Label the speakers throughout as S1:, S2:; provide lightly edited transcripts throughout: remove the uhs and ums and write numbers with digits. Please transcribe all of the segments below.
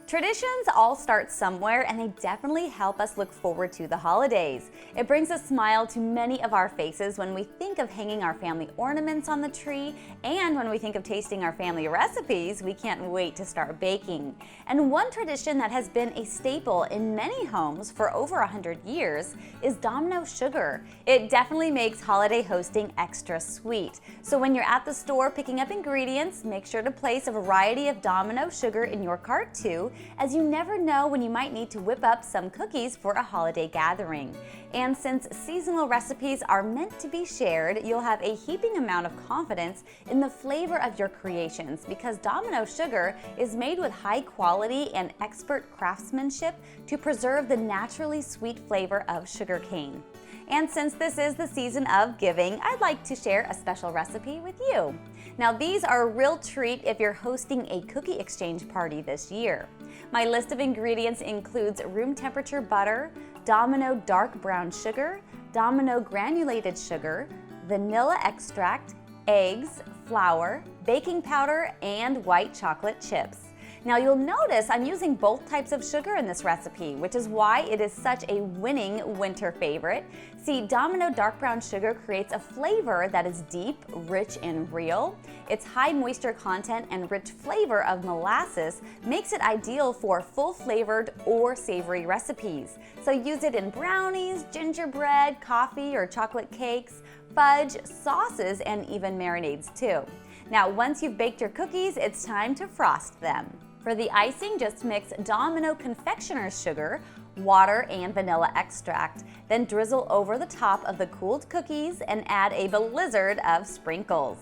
S1: Traditions all start somewhere, and they definitely help us look forward to the holidays. It brings a smile to many of our faces when we think of hanging our family ornaments on the tree, and when we think of tasting our family recipes, we can't wait to start baking. And one tradition that has been a staple in many homes for over 100 years is Domino sugar. It definitely makes holiday hosting extra sweet. So when you're at the store picking up ingredients, make sure to place a variety of Domino sugar in your cart too, as you never know when you might need to whip up some cookies for a holiday gathering. And since seasonal recipes are meant to be shared, you'll have a heaping amount of confidence in the flavor of your creations, because Domino sugar is made with high quality and expert craftsmanship to preserve the naturally sweet flavor of sugar cane. And since this is the season of giving, I'd like to share a special recipe with you. Now, these are a real treat if you're hosting a cookie exchange party this year. My list of ingredients includes room temperature butter, Domino dark brown sugar, Domino granulated sugar, vanilla extract, eggs, flour, baking powder, and white chocolate chips. Now you'll notice I'm using both types of sugar in this recipe, which is why it is such a winning winter favorite. See, Domino dark brown sugar creates a flavor that is deep, rich, and real. Its high moisture content and rich flavor of molasses makes it ideal for full-flavored or savory recipes. So use it in brownies, gingerbread, coffee or chocolate cakes, fudge, sauces, and even marinades too. Now, once you've baked your cookies, it's time to frost them. For the icing, just mix Domino confectioner's sugar, water, and vanilla extract. Then drizzle over the top of the cooled cookies and add a blizzard of sprinkles.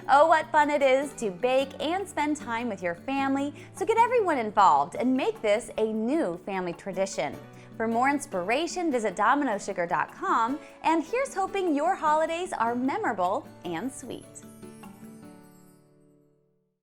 S1: Oh, what fun it is to bake and spend time with your family, so get everyone involved and make this a new family tradition. For more inspiration, visit dominosugar.com, and here's hoping your holidays are memorable and sweet.